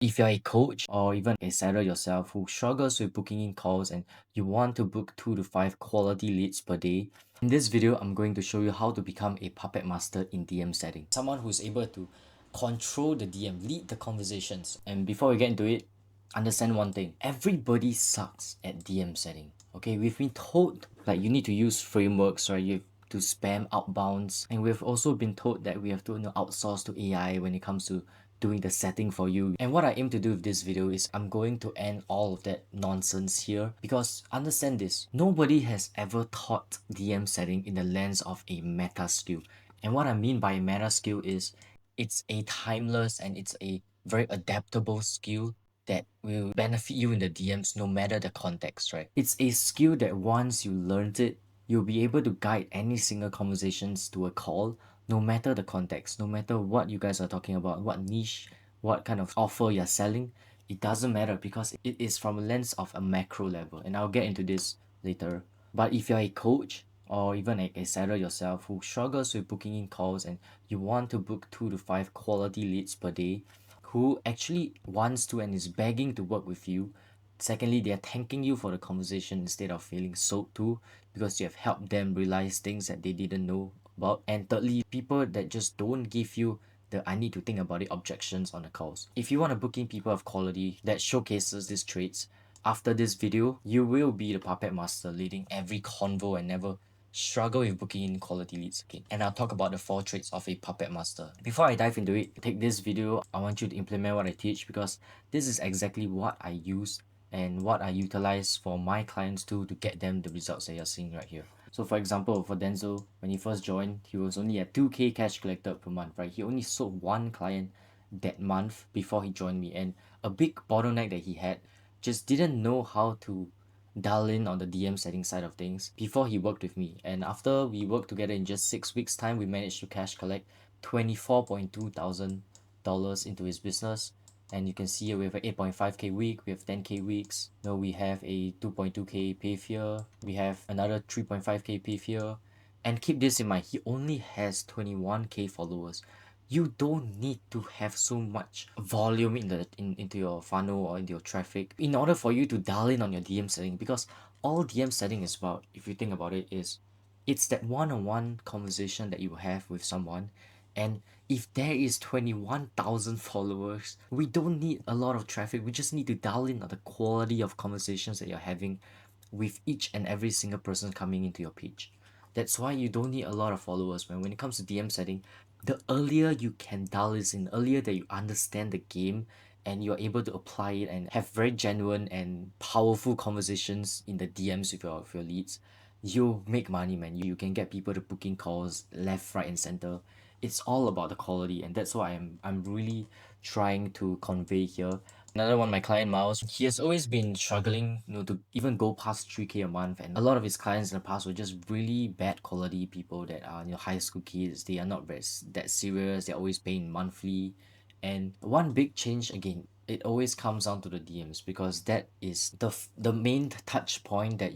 If you're a coach or even a seller yourself who struggles with booking in calls and you want to book 2 to 5 quality leads per day, in this video, I'm going to show you how to become a puppet master in DM setting. Someone who's able to control the DM, lead the conversations. And before we get into it, understand one thing. Everybody sucks at DM setting. Okay, we've been told like you need to use frameworks, right? You have to spam outbounds, and we've also been told that we have to outsource to AI when it comes to doing the setting for you. And what I aim to do with this video is I'm going to end all of that nonsense here, because understand this, nobody has ever taught DM setting in the lens of a meta skill. And what I mean by meta skill is it's a timeless and it's a very adaptable skill that will benefit you in the DMs no matter the context, right? It's a skill that once you learned it, you'll be able to guide any single conversations to a call no matter the context, no matter what you guys are talking about, what niche, what kind of offer you're selling. It doesn't matter because it is from a lens of a macro level, and I'll get into this later. But if you're a coach or even a seller yourself who struggles with booking in calls and you want to book 2 to 5 quality leads per day, who actually wants to and is begging to work with you. Secondly, they are thanking you for the conversation instead of feeling sold to, because you have helped them realize things that they didn't know about. And thirdly, people that just don't give you the I need to think about it objections on the calls. If you want to book in people of quality that showcases these traits, after this video, you will be the puppet master leading every convo and never struggle with booking in quality leads again. And I'll talk about the 4 traits of a puppet master. Before I dive into it, take this video, I want you to implement what I teach, because this is exactly what I use and what I utilize for my clients too, to get them the results that you're seeing right here. So for example, for Denzel, when he first joined, he was only at 2K cash collected per month, right? He only sold 1 client that month before he joined me. And a big bottleneck that he had, just didn't know how to dial in on the DM setting side of things before he worked with me. And after we worked together in just 6 weeks time, we managed to cash collect $24,200 into his business. And you can see here we have an 8.5k week, we have 10k weeks. Now we have a 2.2k pay here, we have another 3.5k pay here. And keep this in mind, he only has 21k followers. You don't need to have so much volume into your funnel or into your traffic in order for you to dial in on your DM setting, because all DM setting is about, if you think about it, is it's that one-on-one conversation that you have with someone. And if there is 21,000 followers, we don't need a lot of traffic. We just need to dial in on the quality of conversations that you're having with each and every single person coming into your page. That's why you don't need a lot of followers, man. When it comes to DM setting, the earlier you can dial this in, earlier that you understand the game and you're able to apply it and have very genuine and powerful conversations in the DMs with your leads, you make money, man. You can get people to booking calls left, right, and center. It's all about the quality, and that's what I'm really trying to convey here. Another one, my client Miles, he has always been struggling, to even go past 3k a month, and a lot of his clients in the past were just really bad quality people that are, high school kids. They are not that serious. They're always paying monthly. And one big change, again, it always comes down to the DMs, because that is the main touch point that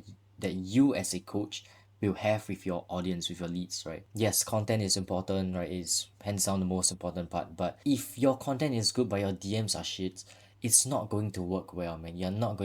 you as a coach will have with your audience, with your leads, right? Yes, content is important, right? It's hands down the most important part. But if your content is good but your DMs are shit, it's not going to work well, man. You're not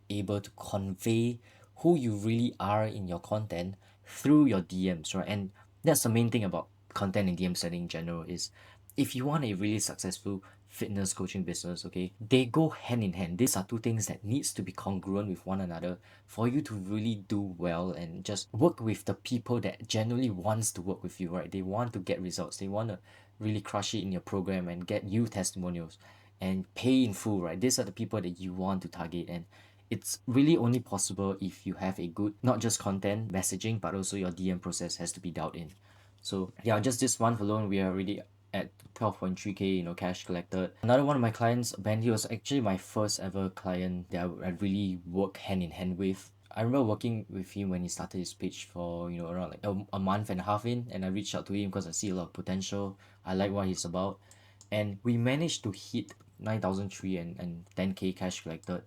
able to convey who you really are in your content through your DMs, right? And that's the main thing about content in DM setting in general, is if you want a really successful fitness coaching business, okay, they go hand in hand. These are 2 things that needs to be congruent with one another for you to really do well and just work with the people that genuinely wants to work with you, right? They want to get results. They want to really crush it in your program and get you testimonials and pay in full, right? These are the people that you want to target. And it's really only possible if you have a good, not just content messaging, but also your DM process has to be dialed in. So yeah, just this month alone, we are already at 12.3k, cash collected. Another one of my clients, Ben, he was actually my first ever client that I really work hand in hand with. I remember working with him when he started his page for, around like a month and a half in, and I reached out to him because I see a lot of potential. I like what he's about. And we managed to hit 9,003 and 10k cash collected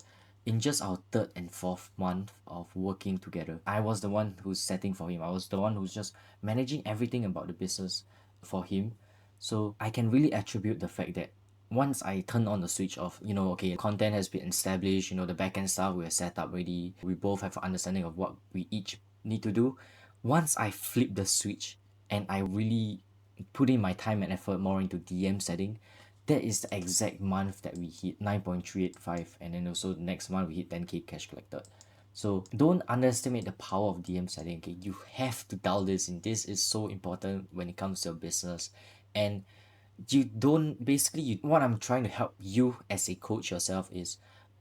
in just our third and fourth month of working together. I was the one who's setting for him. I was the one who's just managing everything about the business for him. So I can really attribute the fact that once I turn on the switch of, okay, content has been established, the backend stuff we are set up already, we both have an understanding of what we each need to do. Once I flip the switch and I really put in my time and effort more into DM setting, that is the exact month that we hit 9.385, and then also the next month we hit 10k cash collected. So don't underestimate the power of DM setting. Okay, you have to dial this in. This is so important when it comes to your business. And you don't basically what I'm trying to help you as a coach yourself is,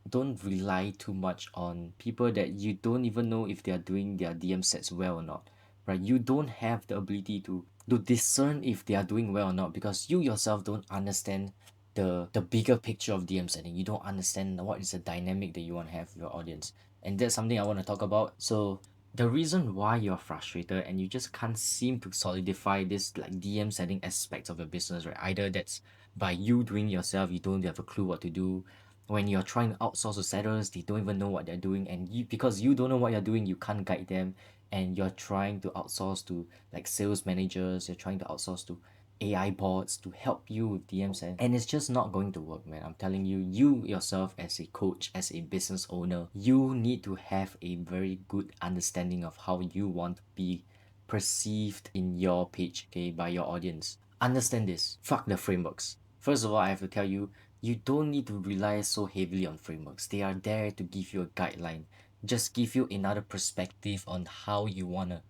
don't rely too much on people that you don't even know if they are doing their DM sets well or not, right? You don't have the ability to discern if they are doing well or not, because you yourself don't understand the bigger picture of DM setting. You don't understand what is the dynamic that you want to have with your audience, and that's something I want to talk about. So the reason why you're frustrated and you just can't seem to solidify this like DM setting aspects of your business, right? Either that's by you doing yourself, you don't have a clue what to do. When you're trying to outsource to sellers, they don't even know what they're doing, and you, because you don't know what you're doing, you can't guide them. And you're trying to outsource to like sales managers, you're trying to outsource to AI bots to help you with DMs, and it's just not going to work, man. I'm telling you, you yourself as a coach, as a business owner, you need to have a very good understanding of how you want to be perceived in your page, okay, by your audience. Understand this. Fuck the frameworks. First of all, I have to tell you, you don't need to rely so heavily on frameworks. They are there to give you a guideline, just give you another perspective on how you wanna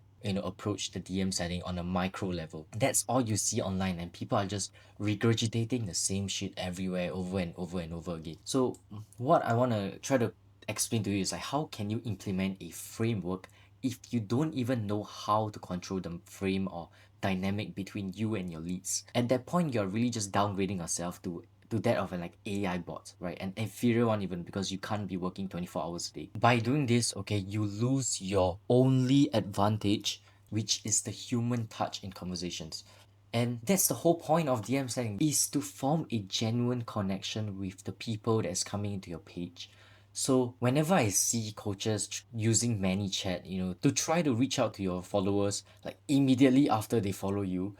approach the DM setting on a micro level. That's all you see online, and people are just regurgitating the same shit everywhere over and over and over again. So what I want to try to explain to you is like, how can you implement a framework if you don't even know how to control the frame or dynamic between you and your leads? At that point, you're really just downgrading yourself to that of an like AI bot, right? An inferior one even, because you can't be working 24 hours a day. By doing this, okay, you lose your only advantage, which is the human touch in conversations. And that's the whole point of DM setting, is to form a genuine connection with the people that's coming into your page. So whenever I see coaches using ManyChat, to try to reach out to your followers, like immediately after they follow you,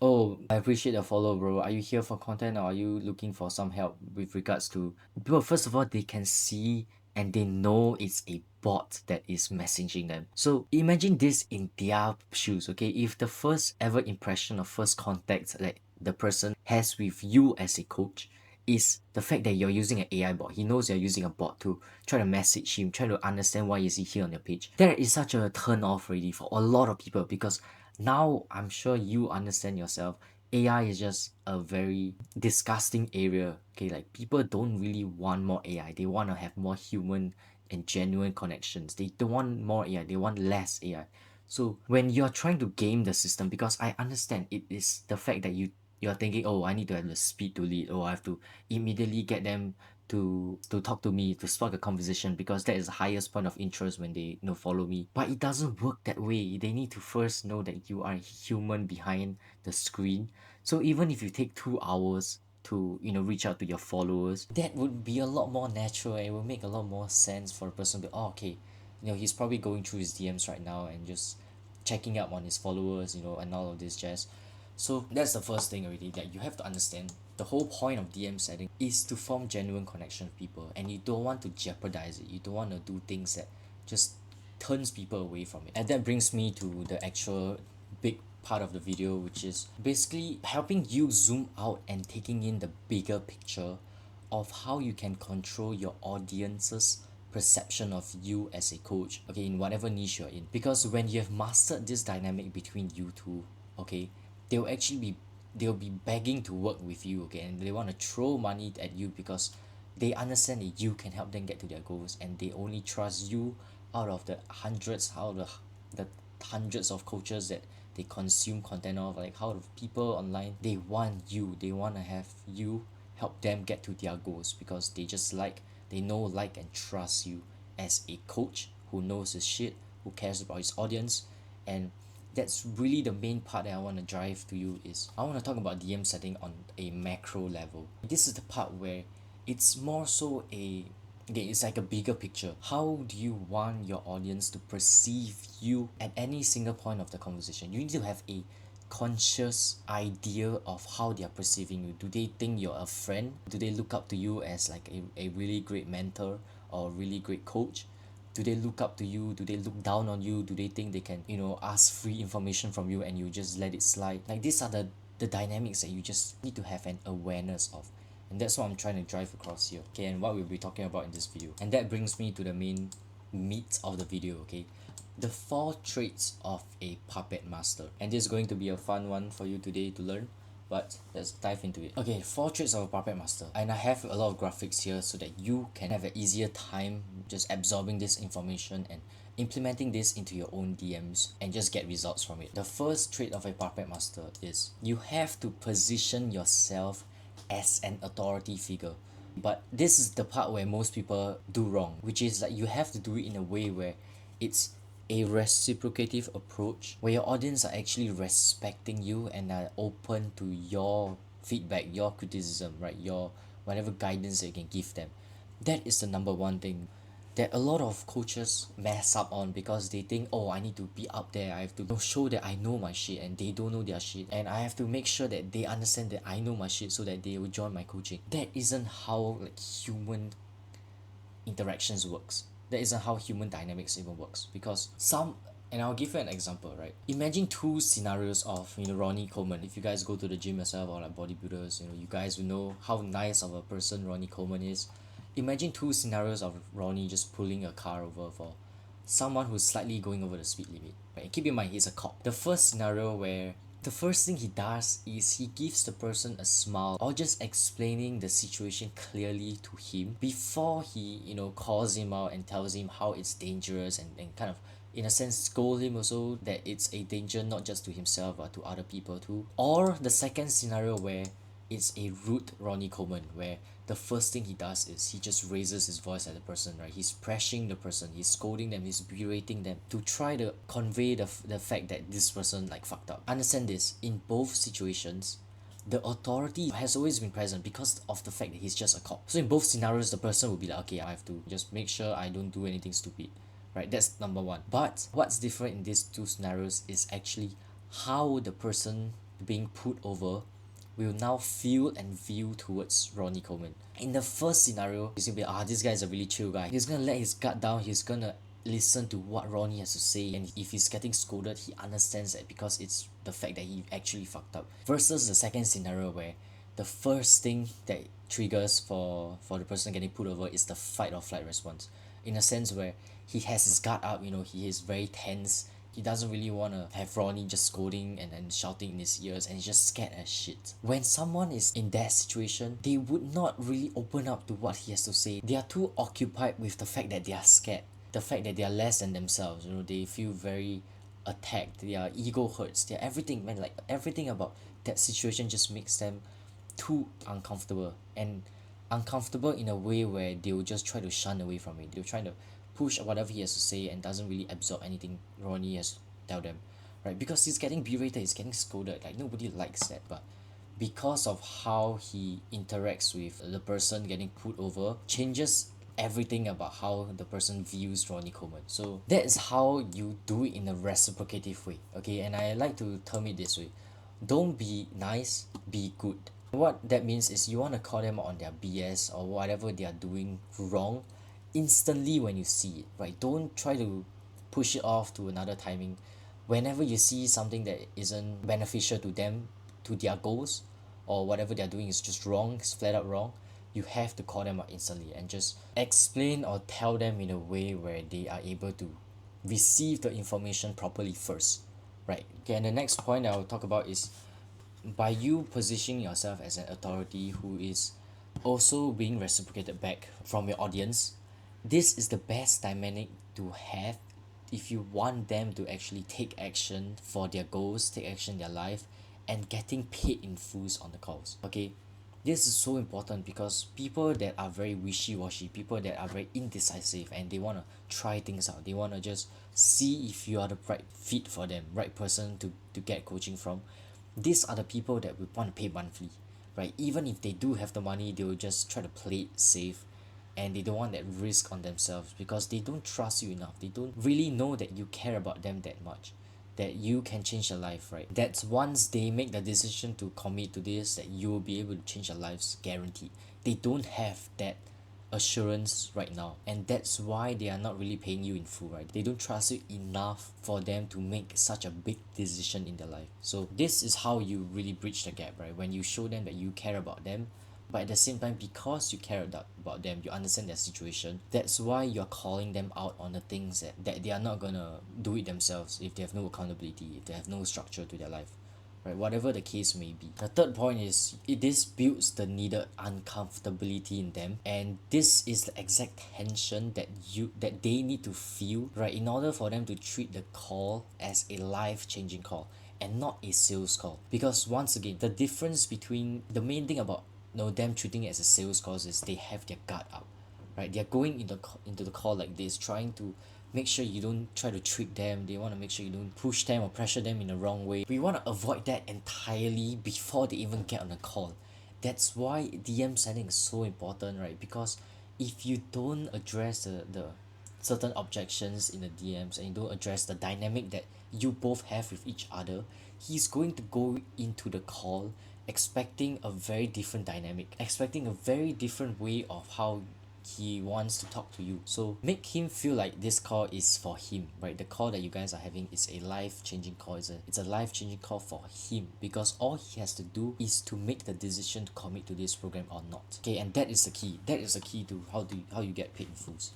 oh, I appreciate the follow, bro. Are you here for content, or are you looking for some help with regards to... Bro, first of all, they can see and they know it's a bot that is messaging them. So imagine this in their shoes, okay? If the first ever impression or first contact that the person has with you as a coach is the fact that you're using an AI bot, he knows you're using a bot to try to message him, try to understand why is he here on your page. There is such a turn off already for a lot of people, because now I'm sure you understand yourself. AI is just a very disgusting area. Okay, like people don't really want more AI. They want to have more human and genuine connections. They don't want more AI. They want less AI. So when you're trying to game the system, because I understand it is the fact that you're thinking, oh, I need to have the speed to lead, or I have to immediately get them to talk to me, to spark a conversation, because that is the highest point of interest when they follow me. But it doesn't work that way. They need to first know that you are a human behind the screen. So even if you take 2 hours to reach out to your followers, that would be a lot more natural, and it will make a lot more sense for a person to, oh, okay, he's probably going through his DMs right now and just checking up on his followers, and all of this jazz. So that's the first thing already, that you have to understand. The whole point of DM setting is to form genuine connection with people, and you don't want to jeopardize it. You don't want to do things that just turns people away from it. And that brings me to the actual big part of the video, which is basically helping you zoom out and taking in the bigger picture of how you can control your audience's perception of you as a coach, okay, in whatever niche you're in. Because when you have mastered this dynamic between you two, okay, they'll actually be they'll be begging to work with you, okay, and they want to throw money at you because they understand that you can help them get to their goals, and they only trust you out of the hundreds of coaches that they consume content of. Like, how of people online, they want you, they want to have you help them get to their goals, because they know, like, and trust you as a coach who knows his shit, who cares about his audience. And that's really the main part that I want to drive to you, is I want to talk about DM setting on a macro level. This is the part where it's more so it's like a bigger picture. How do you want your audience to perceive you at any single point of the conversation? You need to have a conscious idea of how they are perceiving you. Do they think you're a friend? Do they look up to you as like a really great mentor or a really great coach? Do they look up to you? Do they look down on you? Do they think they can, ask free information from you and you just let it slide? Like these are the dynamics that you just need to have an awareness of. And that's what I'm trying to drive across here. Okay, and what we'll be talking about in this video. And that brings me to the main meat of the video, okay? The 4 traits of a puppet master. And this is going to be a fun one for you today to learn. But let's dive into it. Okay, 4 traits of a puppet master. And I have a lot of graphics here so that you can have an easier time just absorbing this information and implementing this into your own DMs and just get results from it. The first trait of a puppet master is you have to position yourself as an authority figure. But this is the part where most people do wrong, which is like you have to do it in a way where it's a reciprocative approach where your audience are actually respecting you and are open to your feedback, your criticism, right? Your whatever guidance that you can give them. That is the number one thing that a lot of coaches mess up on because they think, oh, I need to be up there. I have to show that I know my shit and they don't know their shit. And I have to make sure that they understand that I know my shit so that they will join my coaching. That isn't how like human interactions works. That isn't how human dynamics even works. Because and I'll give you an example, right? Imagine 2 scenarios of, Ronnie Coleman. If you guys go to the gym yourself or like bodybuilders, you guys will know how nice of a person Ronnie Coleman is. Imagine 2 scenarios of Ronnie just pulling a car over for someone who's slightly going over the speed limit. Right? Keep in mind, he's a cop. The first scenario where the first thing he does is he gives the person a smile or just explaining the situation clearly to him before he, calls him out and tells him how it's dangerous and kind of in a sense scold him also that it's a danger not just to himself but to other people too. Or the second scenario where it's a rude Ronnie Coleman where the first thing he does is he just raises his voice at the person, right? He's pressuring the person, he's scolding them, he's berating them to try to convey the fact that this person like fucked up. Understand this, in both situations, the authority has always been present because of the fact that he's just a cop. So in both scenarios, the person will be like, okay, I have to just make sure I don't do anything stupid, right? That's number one. But what's different in these 2 scenarios is actually how the person being put over will now feel and view towards Ronnie Coleman. In the first scenario, he's gonna be, this guy is a really chill guy. He's gonna let his guard down, he's gonna listen to what Ronnie has to say, and if he's getting scolded, he understands that because it's the fact that he actually fucked up. Versus the second scenario where the first thing that triggers for the person getting put over is the fight or flight response. In a sense where he has his guard up, he is very tense, he doesn't really want to have Ronnie just scolding and shouting in his ears and he's just scared as shit. When someone is in that situation, they would not really open up to what he has to say. They are too occupied with the fact that they are scared, the fact that they are less than themselves. They feel very attacked, their ego hurts, their everything, man, like everything about that situation just makes them too uncomfortable, and uncomfortable in a way where they will just try to shun away from it. They'll try to push whatever he has to say and doesn't really absorb anything Ronnie has to tell them, right? Because he's getting berated, he's getting scolded, like nobody likes that. But because of how he interacts with the person getting put over, changes everything about how the person views Ronnie Coleman. So that is how you do it in a reciprocative way, okay? And I like to term it this way: don't be nice, be good. What that means is you want to call them on their BS or whatever they are doing wrong instantly when you see it, right? Don't try to push it off to another timing. Whenever you see something that isn't beneficial to them, to their goals, or whatever they're doing is just wrong, it's flat out wrong, you have to call them out instantly and just explain or tell them in a way where they are able to receive the information properly first, right? Okay, and the next point I'll talk about is by you positioning yourself as an authority who is also being reciprocated back from your audience. This is the best dynamic to have if you want them to actually take action for their goals, take action in their life, and getting paid in fulls on the calls. Okay, this is so important because people that are very wishy-washy, people that are very indecisive and they want to try things out, they want to just see if you are the right fit for them, right person to get coaching from. These are the people that we want to pay monthly, right? Even if they do have the money, they will just try to play it safe and they don't want that risk on themselves because they don't trust you enough. They don't really know that you care about them that much. that you can change their life, right? That's once they make the decision to commit to this, that you will be able to change their lives, guaranteed. They don't have that assurance right now, and that's why they are not really paying you in full, right? They don't trust you enough for them to make such a big decision in their life. So this is how you really bridge the gap, right? When you show them that you care about them, but at the same time, because you care about them, you understand their situation, that's why you're calling them out on the things that they are not gonna do it themselves if they have no accountability, if they have no structure to their life, right? Whatever the case may be. The third point is this builds the needed uncomfortability in them, and this is the exact tension that they need to feel, right, in order for them to treat the call as a life-changing call and not a sales call. Because once again, the difference between the main thing about them treating it as a sales call is they have their guard up, right? They're going into the call like this, trying to make sure you don't try to trick them. They want to make sure you don't push them or pressure them in the wrong way. We want to avoid that entirely before they even get on the call. That's why DM sending is so important, right? Because if you don't address the certain objections in the DMs and you don't address the dynamic that you both have with each other, he's going to go into the call expecting a very different dynamic, expecting a very different way of how he wants to talk to you. So make him feel like this call is for him, right? The call that you guys are having is a life-changing call. It's a life-changing call for him, because all he has to do is to make the decision to commit to this program or not. Okay, and that is the key. That is the key to how you get paid in fulls.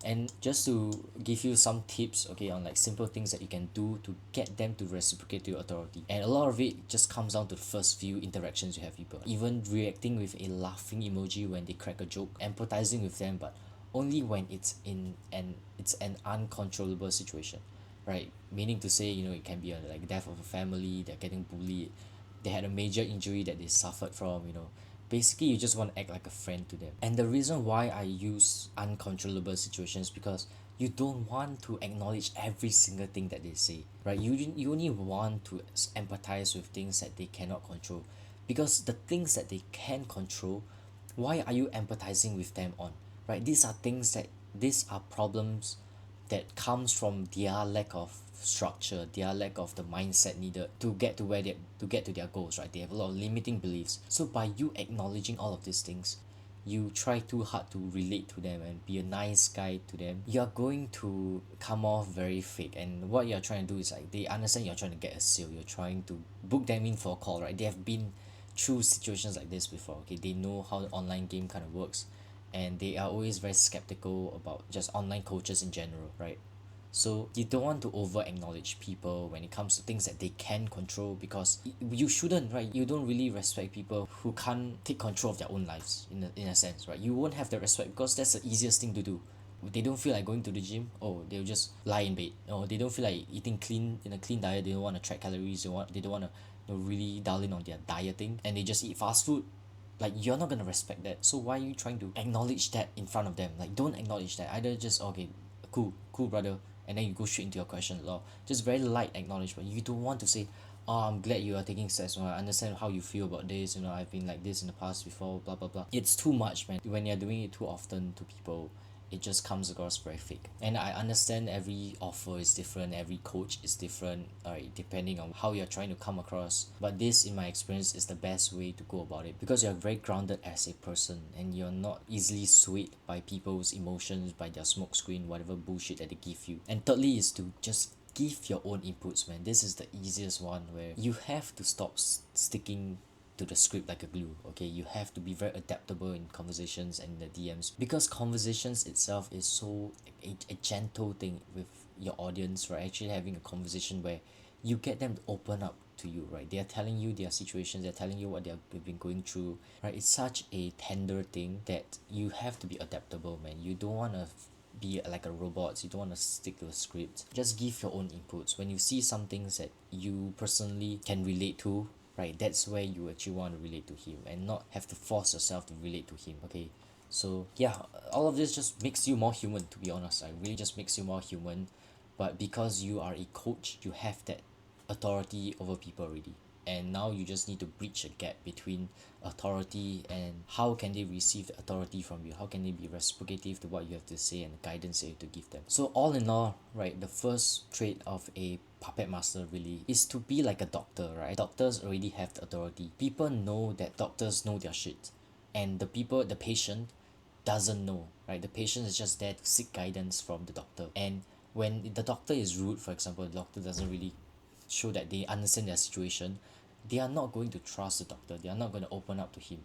And just to give you some tips, okay, on like simple things that you can do to get them to reciprocate to your authority. And a lot of it just comes down to the first few interactions you have with people. Even reacting with a laughing emoji when they crack a joke, empathizing with them, but only when it's an uncontrollable situation, right? Meaning to say, it can be a like death of a family, they're getting bullied, they had a major injury that they suffered from, basically you just want to act like a friend to them. And the reason why I use uncontrollable situations, because you don't want to acknowledge every single thing that they say, right? You only want to empathize with things that they cannot control, because the things that they can control, why are you empathizing with them on, right? These are problems that comes from their lack of structure, their lack of the mindset needed to get to their goals, right? They have a lot of limiting beliefs. So by you acknowledging all of these things, you try too hard to relate to them and be a nice guy to them, you're going to come off very fake. And what you're trying to do is like, they understand you're trying to get a sale, you're trying to book them in for a call, right? They have been through situations like this before, okay? They know how the online game kind of works, and they are always very skeptical about just online coaches in general, right? So you don't want to over acknowledge people when it comes to things that they can control, because you shouldn't, right? You don't really respect people who can't take control of their own lives in a sense, right? You won't have the respect because that's the easiest thing to do. They don't feel like going to the gym, oh, they'll just lie in bed. Or they don't feel like eating clean in a clean diet, they don't want to track calories, they don't want to really dial in on their dieting, and they just eat fast food. Like, you're not gonna respect that, so why are you trying to acknowledge that in front of them? Like, don't acknowledge that. Either just, okay, cool brother, and then you go straight into your question. Law, just very light acknowledgement. You don't want to say, oh, I'm glad you are taking steps, I understand how you feel about this, I've been like this in the past before, blah blah blah. It's too much, man. When you're doing it too often to people, it just comes across very fake. And I understand every offer is different, every coach is different, depending on how you're trying to come across. But this, in my experience, is the best way to go about it, because you're very grounded as a person and you're not easily swayed by people's emotions, by their smoke screen, whatever bullshit that they give you. And thirdly is to just give your own inputs, man. This is the easiest one, where you have to stop sticking to the script like a glue. Okay, you have to be very adaptable in conversations and the DMs, because conversations itself is so a gentle thing with your audience, right? Actually having a conversation where you get them to open up to you, right? They are telling you their situations, they're telling you what they've been going through, right? It's such a tender thing that you have to be adaptable, man. You don't want to be like a robot. You don't want to stick to a script. Just give your own inputs. When you see some things that you personally can relate to, right, that's where you actually want to relate to him and not have to force yourself to relate to him. Okay, so yeah, all of this just makes you more human, to be honest. It really just makes you more human. But because you are a coach, you have that authority over people already. and now you just need to bridge a gap between authority and how can they receive the authority from you, how can they be reciprocative to what you have to say and the guidance that you have to give them. So all in all, right, the first trait of a puppet master really is to be like a doctor, right? Doctors already have the authority. People know that doctors know their shit, and the patient doesn't know, right? The patient is just there to seek guidance from the doctor. And when the doctor is rude, for example, the doctor doesn't really show that they understand their situation, they are not going to trust the doctor. They are not going to open up to him,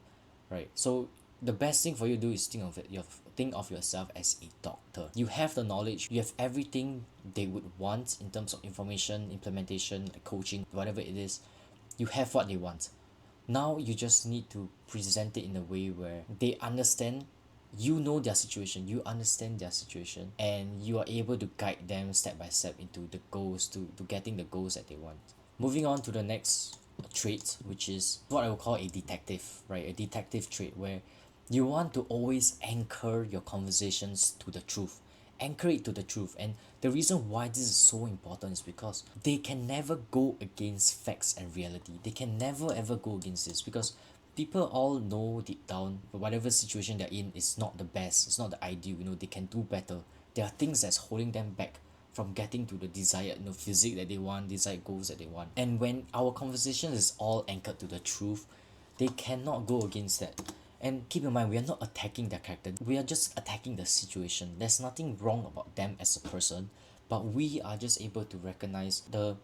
right? So the best thing for you to do is think of yourself as a doctor. You have the knowledge, you have everything they would want in terms of information, implementation, like coaching, whatever it is. You have what they want. Now you just need to present it in a way where they understand, you know their situation, you understand their situation, and you are able to guide them step by step into the goals, to getting the goals that they want. Moving on to the next trait, which is what I would call a detective, right? A detective trait where you want to always anchor your conversations to the truth. Anchor it to the truth. And the reason why this is so important is because they can never go against facts and reality. They can never ever go against this, because people all know deep down whatever situation they're in is not the best, it's not the ideal, they can do better. There are things that's holding them back from getting to the desired physique that they want, desired goals that they want. And when our conversation is all anchored to the truth, they cannot go against that. And keep in mind, we are not attacking their character, we are just attacking the situation. There's nothing wrong about them as a person, but we are just able to recognize the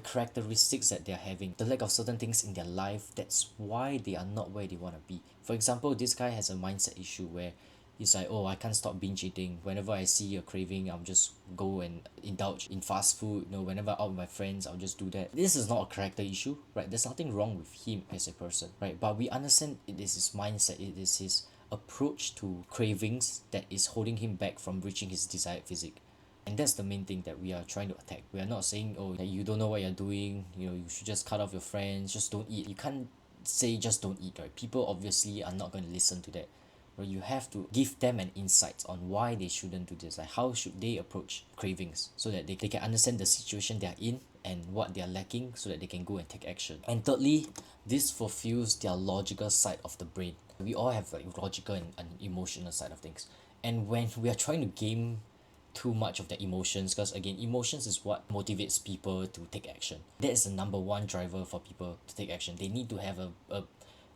characteristics that they're having, the lack of certain things in their life. That's why they are not where they want to be. For example, this guy has a mindset issue where he's like, oh, I can't stop binge eating. Whenever I see a craving, I'll just go and indulge in fast food. Whenever out with my friends, I'll just do that. This is not a character issue, right? There's nothing wrong with him as a person, right? But we understand it is his mindset, it is his approach to cravings that is holding him back from reaching his desired physique. And that's the main thing that we are trying to attack. We are not saying, oh, that you don't know what you're doing, you should just cut off your friends, just don't eat. You can't say just don't eat, right? People obviously are not going to listen to that. But you have to give them an insight on why they shouldn't do this. Like, how should they approach cravings so that they can understand the situation they're in and what they're lacking, so that they can go and take action. And thirdly, this fulfills their logical side of the brain. We all have like logical and emotional side of things. And when we are trying to game too much of their emotions, because again, emotions is what motivates people to take action. That is the number one driver for people to take action. They need to have a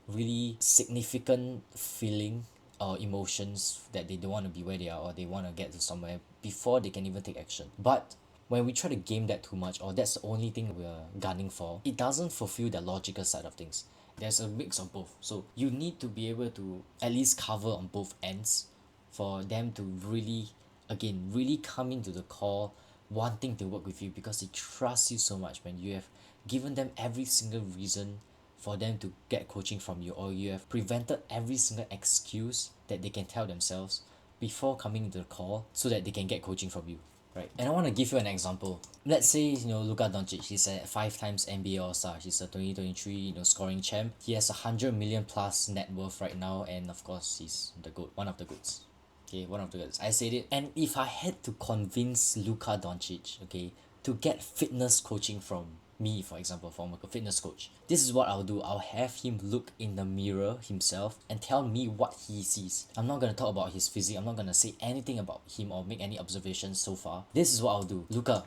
really significant feeling or emotions that they don't want to be where they are, or they want to get to somewhere before they can even take action. But when we try to game that too much, or that's the only thing we're gunning for, it doesn't fulfill the logical side of things. There's a mix of both. So you need to be able to at least cover on both ends for them to really, again, really come into the call wanting to work with you, because they trust you so much, man. You have given them every single reason for them to get coaching from you, or you have prevented every single excuse that they can tell themselves before coming into the call so that they can get coaching from you, right? And I want to give you an example. Let's say, Luka Doncic, he's a 5 times NBA All-Star. He's a 2023, scoring champ. He has 100 million plus net worth right now, and of course, he's the GOAT, one of the GOATs. Okay, one of the GOATs. I said it. And if I had to convince Luka Doncic, okay, to get fitness coaching from me, for example, from a fitness coach, this is what I'll do. I'll have him look in the mirror himself and tell me what he sees. I'm not gonna talk about his physique. I'm not gonna say anything about him or make any observations so far. This is what I'll do. Luka,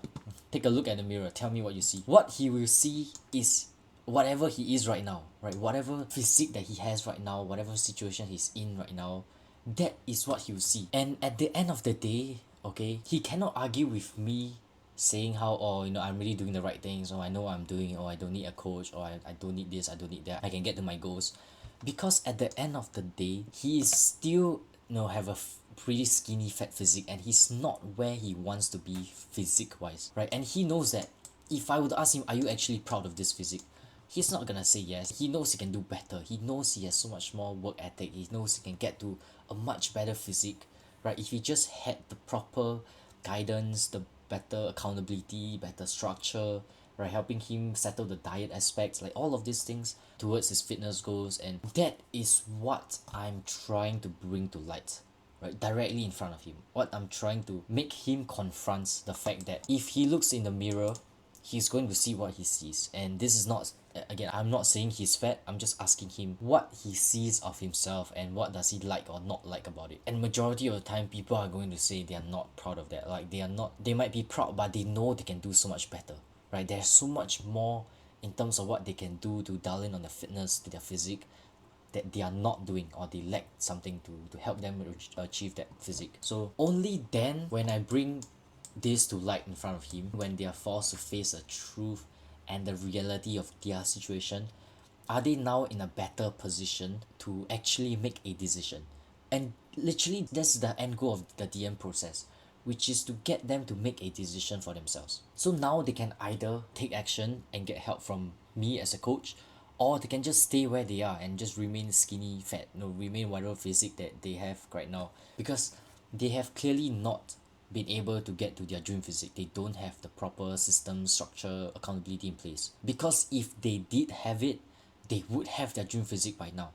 take a look at the mirror. Tell me what you see. What he will see is whatever he is right now, right? Whatever physique that he has right now, whatever situation he's in right now, that is what he will see. And at the end of the day, okay, he cannot argue with me saying how, oh, I'm really doing the right things, or I know what I'm doing, or I don't need a coach, or I don't need this, I don't need that, I can get to my goals. Because at the end of the day, he is still, have a pretty skinny fat physique, and he's not where he wants to be physique wise, right? And he knows that if I would ask him, are you actually proud of this physique? He's not gonna say yes. He knows he can do better. He knows he has so much more work ethic. He knows he can get to a much better physique, right? If he just had the proper guidance, the better accountability, better structure, right? Helping him settle the diet aspects, like all of these things towards his fitness goals. And that is what I'm trying to bring to light, right? Directly in front of him. What I'm trying to make him confront the fact that if he looks in the mirror, he's going to see what he sees. And this is not, again, I'm not saying he's fat, I'm just asking him what he sees of himself and what does he like or not like about it. And majority of the time, people are going to say they are not proud of that. Like, they are not, they might be proud, but they know they can do so much better, right? There's so much more in terms of what they can do to dial in on their fitness, to their physique, that they are not doing, or they lack something to help them achieve that physique. So only then, when I bring this to light in front of him, when they are forced to face the truth and the reality of their situation, are they now in a better position to actually make a decision. And literally, that's the end goal of the DM process, which is to get them to make a decision for themselves. So now they can either take action and get help from me as a coach, or they can just stay where they are and just remain skinny, fat, remain whatever physique that they have right now, because they have clearly not been able to get to their dream physique. They don't have the proper system, structure, accountability in place. Because if they did have it, they would have their dream physique by now,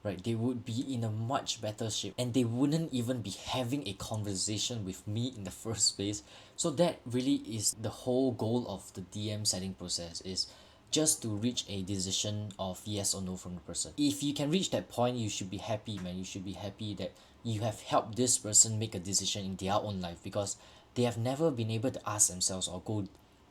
right? They would be in a much better shape, and they wouldn't even be having a conversation with me in the first place. So that really is the whole goal of the DM setting process, is just to reach a decision of yes or no from the person. If you can reach that point, you should be happy, man. You should be happy that you have helped this person make a decision in their own life, because they have never been able to ask themselves or go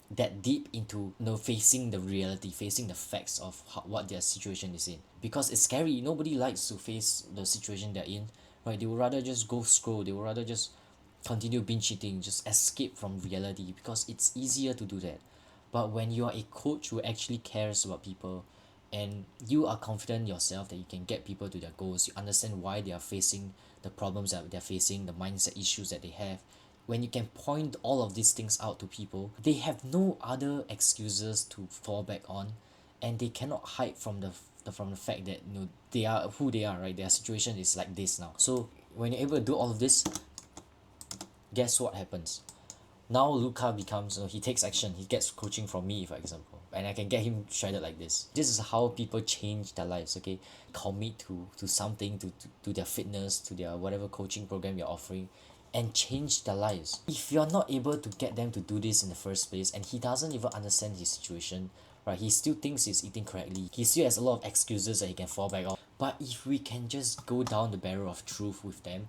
that deep into, facing the reality, facing the facts of what their situation is in, because it's scary. Nobody likes to face the situation they're in, right? They would rather just go scroll, they would rather just continue binge eating, just escape from reality, because it's easier to do that. But when you are a coach who actually cares about people, and you are confident yourself that you can get people to their goals, you understand why they are facing the problems that they're facing, the mindset issues that they have, when you can point all of these things out to people, they have no other excuses to fall back on, and they cannot hide from the fact that, they are who they are, right? Their situation is like this now. So when you're able to do all of this, guess what happens? Now Luca becomes, he takes action, he gets coaching from me, for example, and I can get him shredded like this. This is how people change their lives, okay? Commit to something, to their fitness, to their whatever coaching program you're offering, and change their lives. If you're not able to get them to do this in the first place, and he doesn't even understand his situation, right? He still thinks he's eating correctly, he still has a lot of excuses that he can fall back on. But if we can just go down the barrel of truth with them,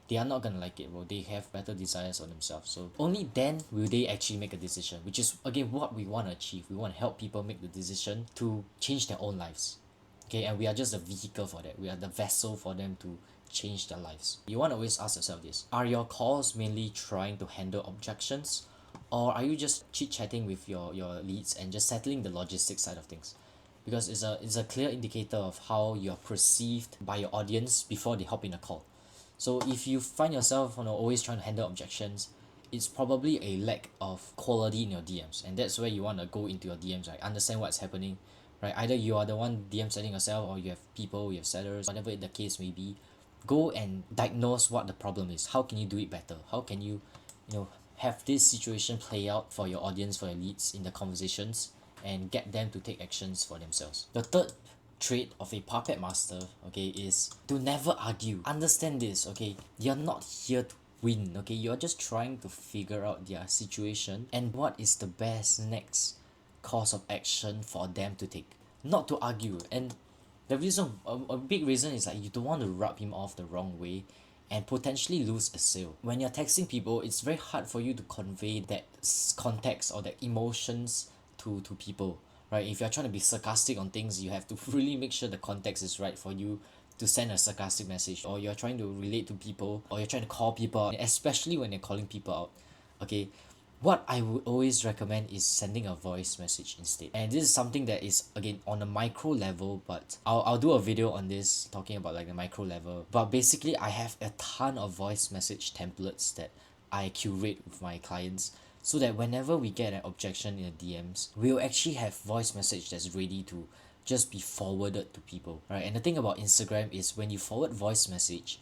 they are not gonna like it, bro. They have better desires on themselves. So only then will they actually make a decision, which is again what we want to achieve. We want to help people make the decision to change their own lives. Okay, and we are just a vehicle for that. We are the vessel for them to change their lives. You want to always ask yourself this: are your calls mainly trying to handle objections, or are you just chit-chatting with your leads and just settling the logistics side of things? Because it's a clear indicator of how you're perceived by your audience before they hop in a call. So if you find yourself, always trying to handle objections, it's probably a lack of quality in your DMs, and that's where you want to go into your DMs, right? Understand what's happening, right? Either you are the one DM setting yourself, or you have people, you have sellers, whatever the case may be. Go and diagnose what the problem is. How can you do it better? How can you, have this situation play out for your audience, for your leads in the conversations, and get them to take actions for themselves. The third trait of a puppet master, okay, is to never argue. Understand this, okay? You're not here to win, okay? You're just trying to figure out their situation and what is the best next course of action for them to take, not to argue. And the reason, a big reason, is like you don't want to rub him off the wrong way and potentially lose a sale. When you're texting people, it's very hard for you to convey that context or that emotions to people, right? If you're trying to be sarcastic on things, you have to really make sure the context is right for you to send a sarcastic message, or you're trying to relate to people, or you're trying to call people out, especially when you're calling people out, okay? What I would always recommend is sending a voice message instead. And this is something that is, again, on a micro level, but I'll do a video on this talking about like the micro level. But basically, I have a ton of voice message templates that I curate with my clients, so that whenever we get an objection in the DMs, we'll actually have voice message that's ready to just be forwarded to people, right? And the thing about Instagram is, when you forward voice message,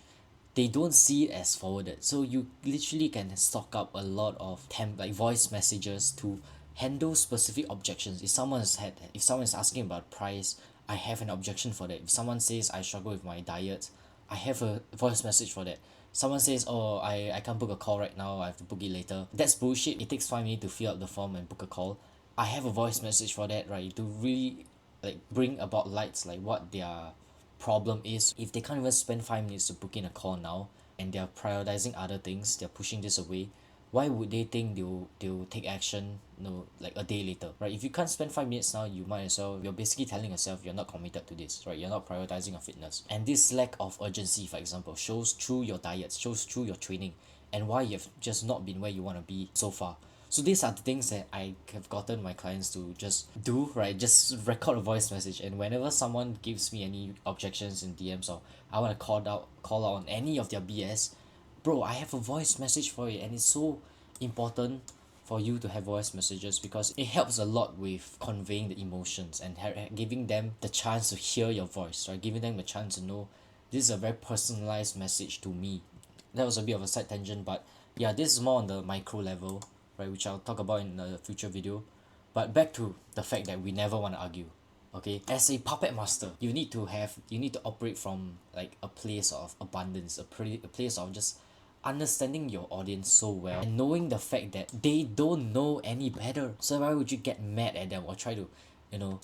they don't see it as forwarded. So you literally can stock up a lot of like voice messages to handle specific objections. If someone is asking about price, I have an objection for that. If someone says I struggle with my diet, I have a voice message for that. Someone says, oh, I can't book a call right now, I have to book it later. That's bullshit. It takes 5 minutes to fill out the form and book a call. I have a voice message for that, right? To really like bring about lights like what their problem is. If they can't even spend 5 minutes to book in a call now and they're prioritizing other things, they're pushing this away, why would they think they'll take action, like a day later, right? If you can't spend 5 minutes now, you might as well, you're basically telling yourself you're not committed to this, right? You're not prioritizing your fitness. And this lack of urgency, for example, shows through your diet, shows through your training, and why you've just not been where you want to be so far. So these are the things that I have gotten my clients to just do, right? Just record a voice message, and whenever someone gives me any objections in DMs, or I want to call out on any of their BS, bro, I have a voice message for you. And it's so important for you to have voice messages because it helps a lot with conveying the emotions and giving them the chance to hear your voice, right? Giving them the chance to know this is a very personalized message to me. That was a bit of a side tangent, but yeah, this is more on the micro level, right, which I'll talk about in a future video. But back to the fact that we never want to argue. Okay, as a puppet master, you need to operate from like a place of abundance, a place of just understanding your audience so well and knowing the fact that they don't know any better. So why would you get mad at them or try to,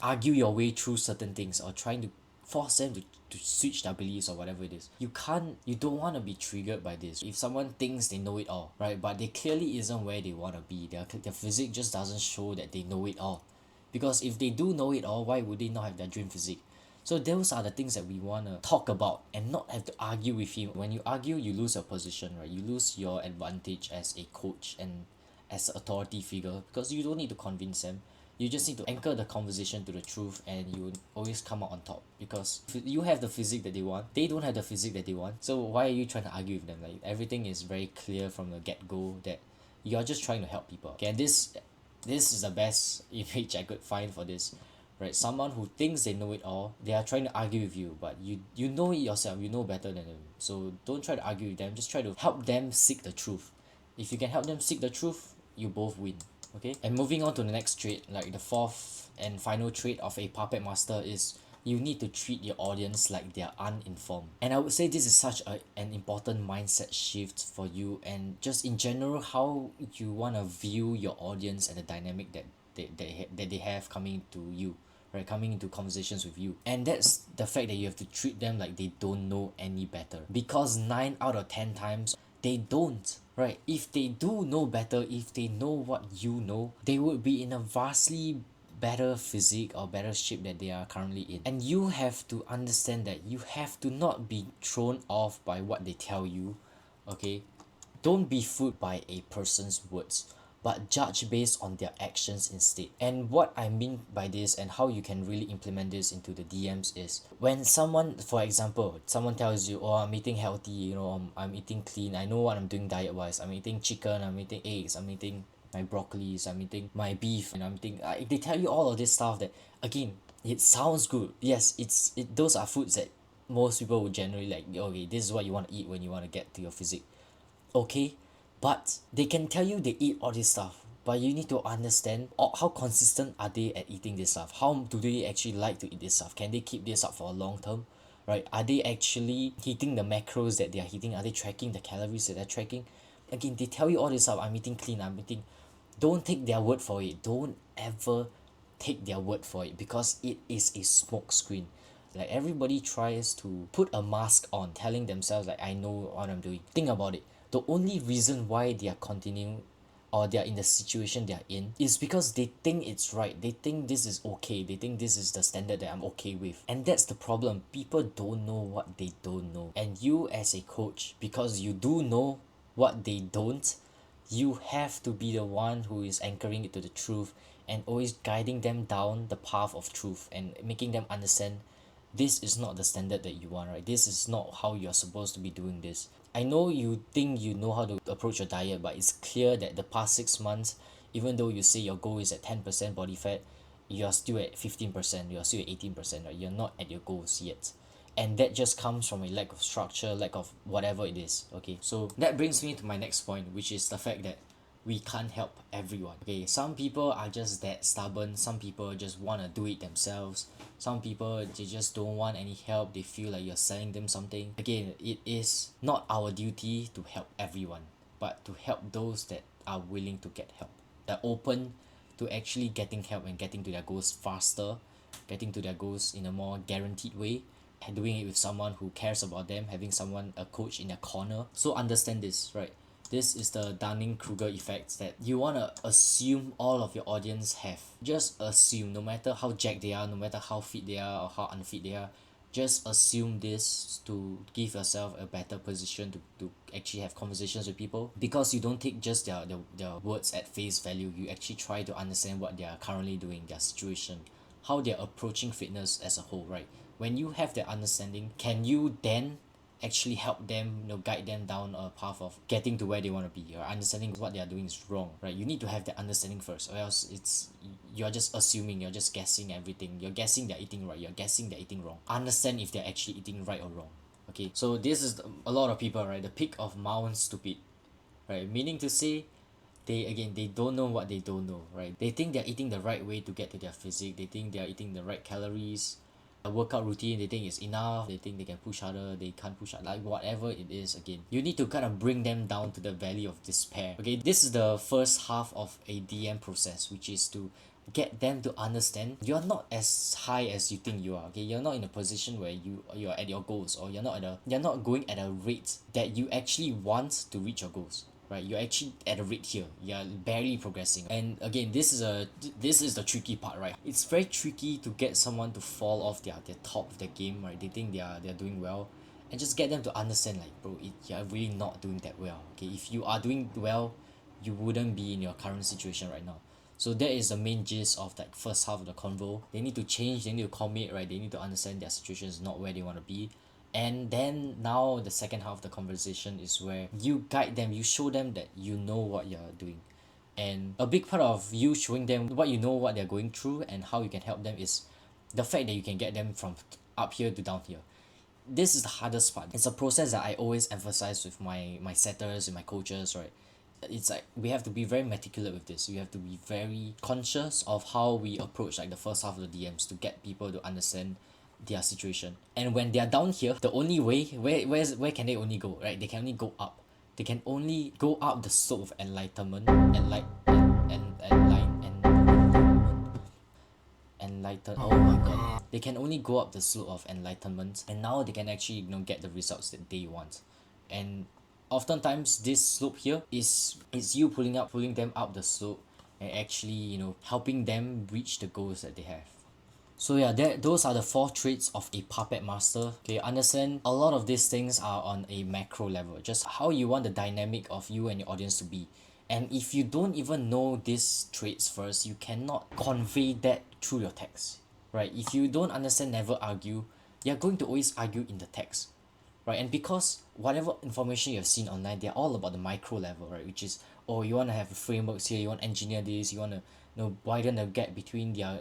argue your way through certain things, or trying to force them to switch their beliefs or whatever it is? You don't want to be triggered by this. If someone thinks they know it all, right, but they clearly isn't where they want to be, their physique just doesn't show that they know it all. Because if they do know it all, why would they not have their dream physique? So those are the things that we want to talk about and not have to argue with him. When you argue, you lose your position, right? You lose your advantage as a coach and as an authority figure, because you don't need to convince them. You just need to anchor the conversation to the truth, and you will always come out on top, because you have the physique that they want, they don't have the physique that they want. So why are you trying to argue with them? Like, everything is very clear from the get-go that you're just trying to help people. Okay, and this is the best image I could find for this, right? Someone who thinks they know it all, they are trying to argue with you, but you know it yourself, you know better than them. So don't try to argue with them, just try to help them seek the truth. If you can help them seek the truth, you both win. Okay, and moving on to the next trait, like the fourth and final trait of a puppet master, is you need to treat your audience like they're uninformed. And I would say this is such an important mindset shift for you, and just in general how you want to view your audience and the dynamic that they have coming to you, right, coming into conversations with you. And that's the fact that you have to treat them like they don't know any better, because 9 out of 10 times they don't, right? If they do know better, if they know what you know, they would be in a vastly better physique or better shape that they are currently in. And you have to understand that you have to not be thrown off by what they tell you. Okay, don't be fooled by a person's words, but judge based on their actions instead. And what I mean by this, and how you can really implement this into the DMs, is when someone, for example, someone tells you, oh, I'm eating healthy, I'm eating clean, I know what I'm doing diet wise, I'm eating chicken, I'm eating eggs, I'm eating my broccolis, I'm eating my beef, and I'm eating, they tell you all of this stuff that, again, it sounds good. Yes, those are foods that most people would generally like. Okay, this is what you want to eat when you want to get to your physique. Okay, but they can tell you they eat all this stuff, but you need to understand how consistent are they at eating this stuff. How do they actually like to eat this stuff? Can they keep this up for a long term, right? Are they actually hitting the macros that they are hitting? Are they tracking the calories that they're tracking? Again, they tell you all this stuff. I'm eating clean, I'm eating. Don't take their word for it. Don't ever take their word for it, because it is a smoke screen. Like, everybody tries to put a mask on, telling themselves like, I know what I'm doing. Think about it. The only reason why they are continuing, or they are in the situation they are in, is because they think it's right. They think this is okay. They think this is the standard that I'm okay with. And that's the problem. People don't know what they don't know. And you, as a coach, because you do know what they don't, you have to be the one who is anchoring it to the truth, and always guiding them down the path of truth, and making them understand this is not the standard that you want, right? This is not how you're supposed to be doing this. I know you think you know how to approach your diet, but it's clear that the past 6 months, even though you say your goal is at 10% body fat, you're still at 15%, you're still at 18%, right? You're not at your goals yet. And that just comes from a lack of structure, lack of whatever it is. Okay, so that brings me to my next point, which is the fact that we can't help everyone. Okay, some people are just that stubborn, some people just want to do it themselves, some people, they just don't want any help, they feel like you're selling them something. Again, it is not our duty to help everyone, but to help those that are willing to get help, that are open to actually getting help and getting to their goals faster, getting to their goals in a more guaranteed way, and doing it with someone who cares about them, having someone, a coach in their corner. So understand this, right? This is the Dunning-Kruger effect, that you want to assume all of your audience have. Just assume, no matter how jacked they are, no matter how fit they are or how unfit they are, just assume this to give yourself a better position to actually have conversations with people, because you don't take just their words at face value. You actually try to understand what they are currently doing, their situation, how they're approaching fitness as a whole, right? When you have that understanding, can you then actually help them, guide them down a path of getting to where they want to be, or understanding what they are doing is wrong, right? You need to have that understanding first, or else you're just assuming, you're just guessing everything. You're guessing they're eating right, you're guessing they're eating wrong. Understand if they're actually eating right or wrong. Okay, so this is a lot of people, right? The peak of Mount Stupid, right? Meaning to say, they don't know what they don't know, right? They think they're eating the right way to get to their physique. They think they're eating the right calories, a workout routine they think is enough. They think they can push harder, they can't push harder, like whatever it is. Again, you need to kind of bring them down to the valley of despair. Okay, this is the first half of a DM process, which is to get them to understand you're not as high as you think you are. Okay, you're not in a position where you're at your goals, or you're not going at a rate that you actually want to reach your goals, right? You're actually at a rate here, you're barely progressing. And again, this is the tricky part, right? It's very tricky to get someone to fall off their top of the game, right? They think they're doing well, and just get them to understand, like, bro, you're really not doing that well. Okay, if you are doing well, you wouldn't be in your current situation right now. So that is the main gist of that first half of the convo. They need to change, they need to commit, right? They need to understand their situation is not where they want to be. And then now the second half of the conversation is where you guide them, you show them that you know what you're doing. And a big part of you showing them what you know, what they're going through, and how you can help them is the fact that you can get them from up here to down here. This is the hardest part. It's a process that I always emphasize with my setters and my coaches, right? It's like we have to be very meticulous with this. We have to be very conscious of how we approach like the first half of the DMs to get people to understand their situation. And when they are down here, the only way, where can they only go, right? They can only go up. They can only go up the slope of enlightenment, enlighten oh my god, they can only go up the slope of enlightenment, and now they can actually get the results that they want. And oftentimes this slope here is you pulling them up the slope, and actually helping them reach the goals that they have. So yeah, those are the 4 traits of a puppet master. Okay, understand a lot of these things are on a macro level, just how you want the dynamic of you and your audience to be. And if you don't even know these traits first, you cannot convey that through your text, right? If you don't understand never argue, you're going to always argue in the text, right? And because whatever information you've seen online, they're all about the micro level, right? Which is, oh, you want to have frameworks here, you want to engineer this, you want to widen the gap between their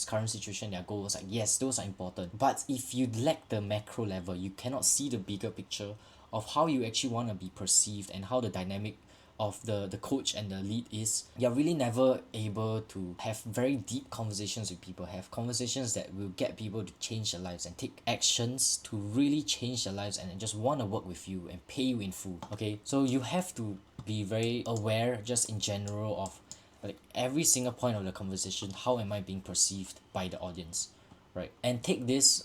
current situation, their goals. Like, yes, those are important, but if you lack the macro level, you cannot see the bigger picture of how you actually want to be perceived and how the dynamic of the coach and the lead is. You're really never able to have very deep conversations with people, have conversations that will get people to change their lives and take actions to really change their lives and just want to work with you and pay you in full. Okay, so you have to be very aware just in general of like every single point of the conversation. How am I being perceived by the audience, right? And take these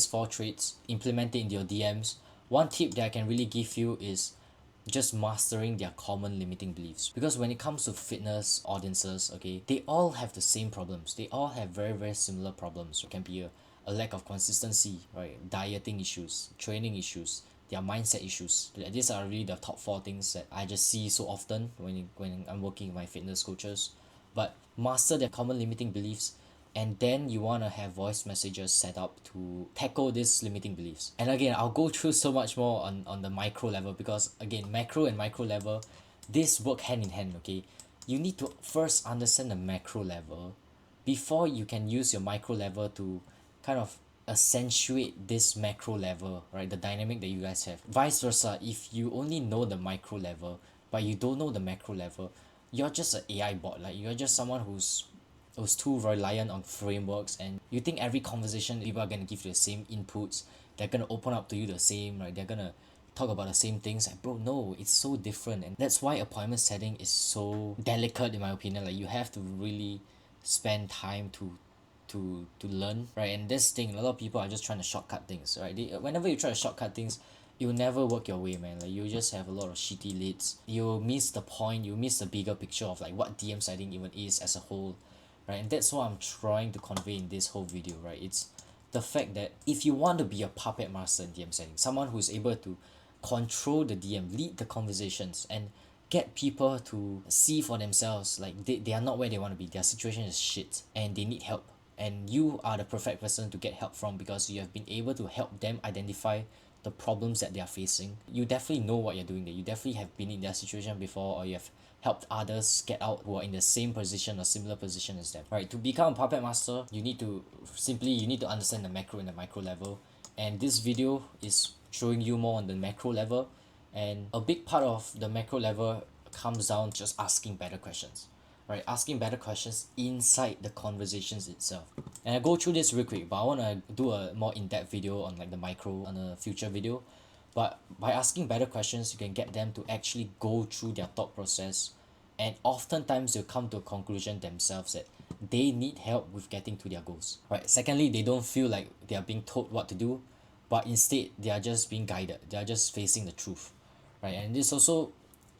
4 traits, implement it in your DMs. One tip that I can really give you is just mastering their common limiting beliefs, because when it comes to fitness audiences, okay, they all have the same problems. They all have very, very similar problems. It can be a lack of consistency, right? Dieting issues, training issues, their mindset issues. These are really the top 4 things that I just see so often when I'm working with my fitness coaches. But master their common limiting beliefs, and then you want to have voice messages set up to tackle these limiting beliefs. And again, I'll go through so much more on the micro level, because again, macro and micro level, this work hand in hand. Okay, you need to first understand the macro level before you can use your micro level to kind of accentuate this macro level, right? The dynamic that you guys have. Vice versa, if you only know the micro level but you don't know the macro level, you're just an AI bot. Like, you're just someone who's too reliant on frameworks, and you think every conversation people are gonna give you the same inputs, they're gonna open up to you the same, right? They're gonna talk about the same things. Like, bro, no, it's so different. And that's why appointment setting is so delicate in my opinion. Like, you have to really spend time to learn, right? And this thing, a lot of people are just trying to shortcut things, right? Whenever you try to shortcut things, you'll never work your way, man. Like, you just have a lot of shitty leads. You'll miss the point, you miss the bigger picture of like what DM setting even is as a whole, right? And that's what I'm trying to convey in this whole video, right? It's the fact that if you want to be a puppet master in DM setting, someone who's able to control the DM, lead the conversations, and get people to see for themselves like they are not where they want to be, their situation is shit and they need help, and you are the perfect person to get help from because you have been able to help them identify the problems that they are facing. You definitely know what you're doing there. You definitely have been in their situation before, or you have helped others get out who are in the same position or similar position as them. Right? To become a puppet master, you need to understand the macro and the micro level. And this video is showing you more on the macro level. And a big part of the macro level comes down to just asking better questions, right? Asking better questions inside the conversations itself. And I go through this real quick, but I want to do a more in-depth video on like the micro on a future video. But by asking better questions, you can get them to actually go through their thought process, and oftentimes they'll come to a conclusion themselves that they need help with getting to their goals. Right. Secondly, they don't feel like they are being told what to do, but instead they are just being guided. They are just facing the truth. Right. And this also,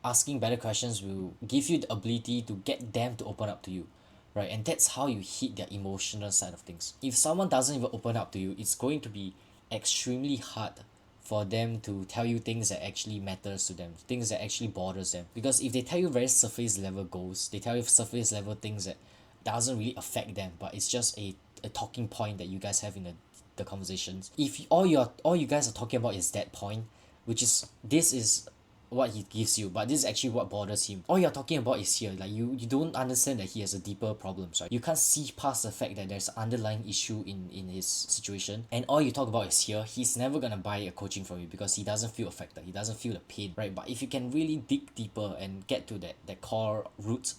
asking better questions will give you the ability to get them to open up to you, right? And that's how you hit their emotional side of things. If someone doesn't even open up to you, it's going to be extremely hard for them to tell you things that actually matters to them, things that actually bothers them. Because if they tell you very surface level goals, they tell you surface level things that doesn't really affect them, but it's just a talking point that you guys have in the conversations. If all you guys are talking about is that point, which is this is what he gives you, but this is actually what bothers him. All you're talking about is here. Like, you don't understand that he has a deeper problems, right? You can't see past the fact that there's an underlying issue in his situation, and all you talk about is here. He's never gonna buy a coaching from you because he doesn't feel affected. He doesn't feel the pain, right? But if you can really dig deeper and get to that core root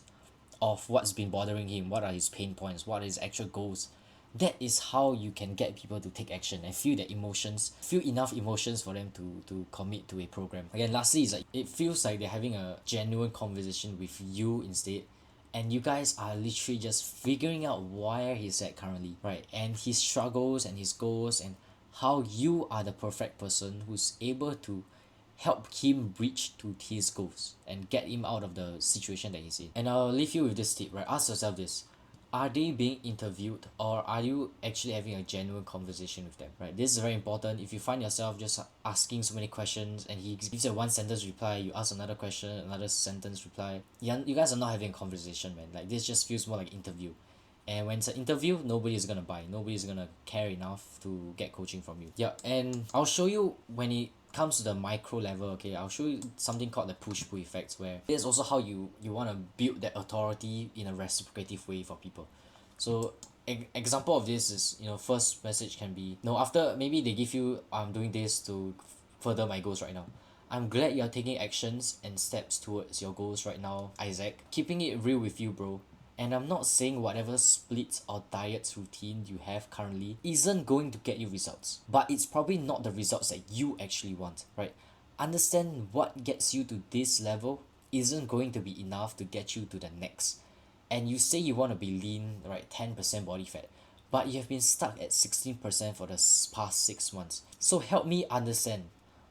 of what's been bothering him, what are his pain points, what are his actual goals, that is how you can get people to take action and feel their emotions, feel enough emotions for them to commit to a program. Again, lastly is like it feels like they're having a genuine conversation with you instead, and you guys are literally just figuring out where he's at currently, right? And his struggles and his goals, and how you are the perfect person who's able to help him reach to his goals and get him out of the situation that he's in. And I'll leave you with this tip, right? Ask yourself this: are they being interviewed, or are you actually having a genuine conversation with them, right? This is very important. If you find yourself just asking so many questions and he gives you a one sentence reply, you ask another question, another sentence reply, you guys are not having a conversation, man. Like, this just feels more like interview. And when it's an interview, nobody's gonna buy, nobody's gonna care enough to get coaching from you. Yeah, and I'll show you when it comes to the micro level. Okay, I'll show you something called the push-pull effects, where this is also how you want to build that authority in a reciprocative way for people. So example of this is, first message can be, no, after maybe they give you, I'm doing this to further my goals right now. I'm glad you're taking actions and steps towards your goals right now, Isaac. Keeping it real with you, bro. And I'm not saying whatever splits or diets routine you have currently isn't going to get you results, but it's probably not the results that you actually want, right? Understand what gets you to this level isn't going to be enough to get you to the next. And you say you want to be lean, right? 10% body fat, but you have been stuck at 16% for the past 6 months. So help me understand,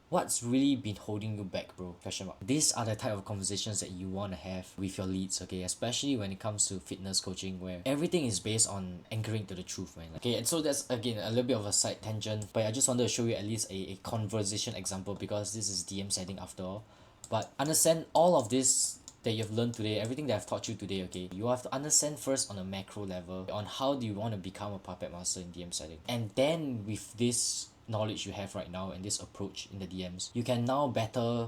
what's really been holding you back, bro? Question mark. These are the type of conversations that you want to have with your leads, okay? Especially when it comes to fitness coaching, where everything is based on anchoring to the truth, man. Okay, and so that's again a little bit of a side tangent, but I just wanted to show you at least a conversation example, because this is DM setting after all. But understand all of this that you've learned today, everything that I've taught you today, okay? You have to understand first on a macro level on how do you want to become a puppet master in DM setting. And then with this knowledge you have right now and this approach in the DMs, you can now better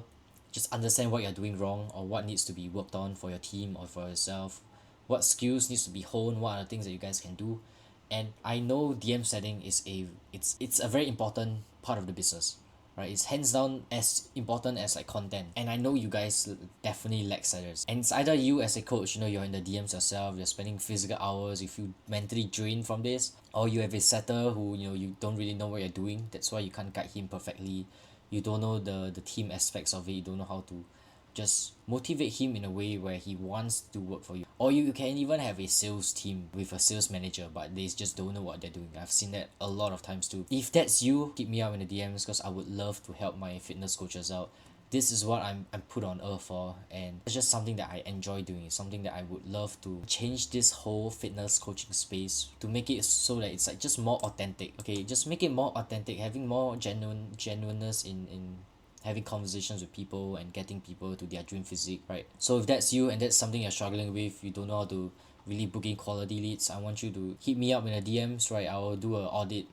just understand what you're doing wrong, or what needs to be worked on for your team or for yourself, what skills needs to be honed, what are the things that you guys can do. And I know DM setting is it's a very important part of the business, right? It's hands down as important as like content, and I know you guys definitely lack setters, and it's either you as a coach, you're in the DMs yourself, you're spending physical hours, you feel mentally drained from this, or you have a setter who you don't really know what you're doing, that's why you can't guide him perfectly. you don't know the team aspects of it, you don't know how to just motivate him in a way where he wants to work for you. Or you can even have a sales team with a sales manager, but they just don't know what they're doing. I've seen that a lot of times too. If that's you, hit me up in the DMs because I would love to help my fitness coaches out. This is what I'm put on earth for, and it's just something that I enjoy doing. It's something that I would love to change this whole fitness coaching space to make it so that it's like just more authentic. Okay, just make it more authentic, having more genuineness in having conversations with people and getting people to their dream physique, right? So if that's you and that's something you're struggling with, you don't know how to really book in quality leads, I want you to hit me up in the DMs, right? I'll do a audit.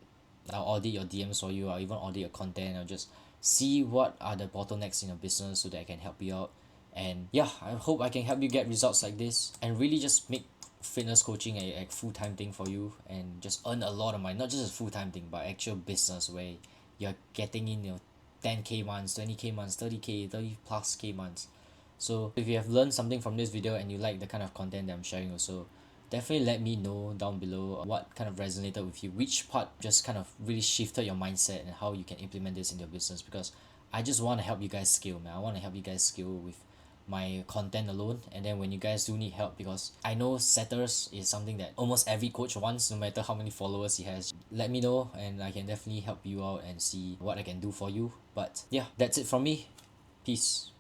I'll audit your DMs for you. I'll even audit your content. I'll just see what are the bottlenecks in your business so that I can help you out. And yeah, I hope I can help you get results like this and really just make fitness coaching a full-time thing for you and just earn a lot of money, not just a full-time thing but actual business where you're getting in 10k months, 20k months, 30k, 30 plus k months. So if you have learned something from this video and you like the kind of content that I'm sharing also, definitely let me know down below what kind of resonated with you, which part just kind of really shifted your mindset and how you can implement this in your business, because I just want to help you guys scale, man. I want to help you guys scale with my content alone, and then when you guys do need help, because I know setters is something that almost every coach wants, no matter how many followers he has. Let me know and I can definitely help you out and see what I can do for you. But yeah, that's it from me. Peace.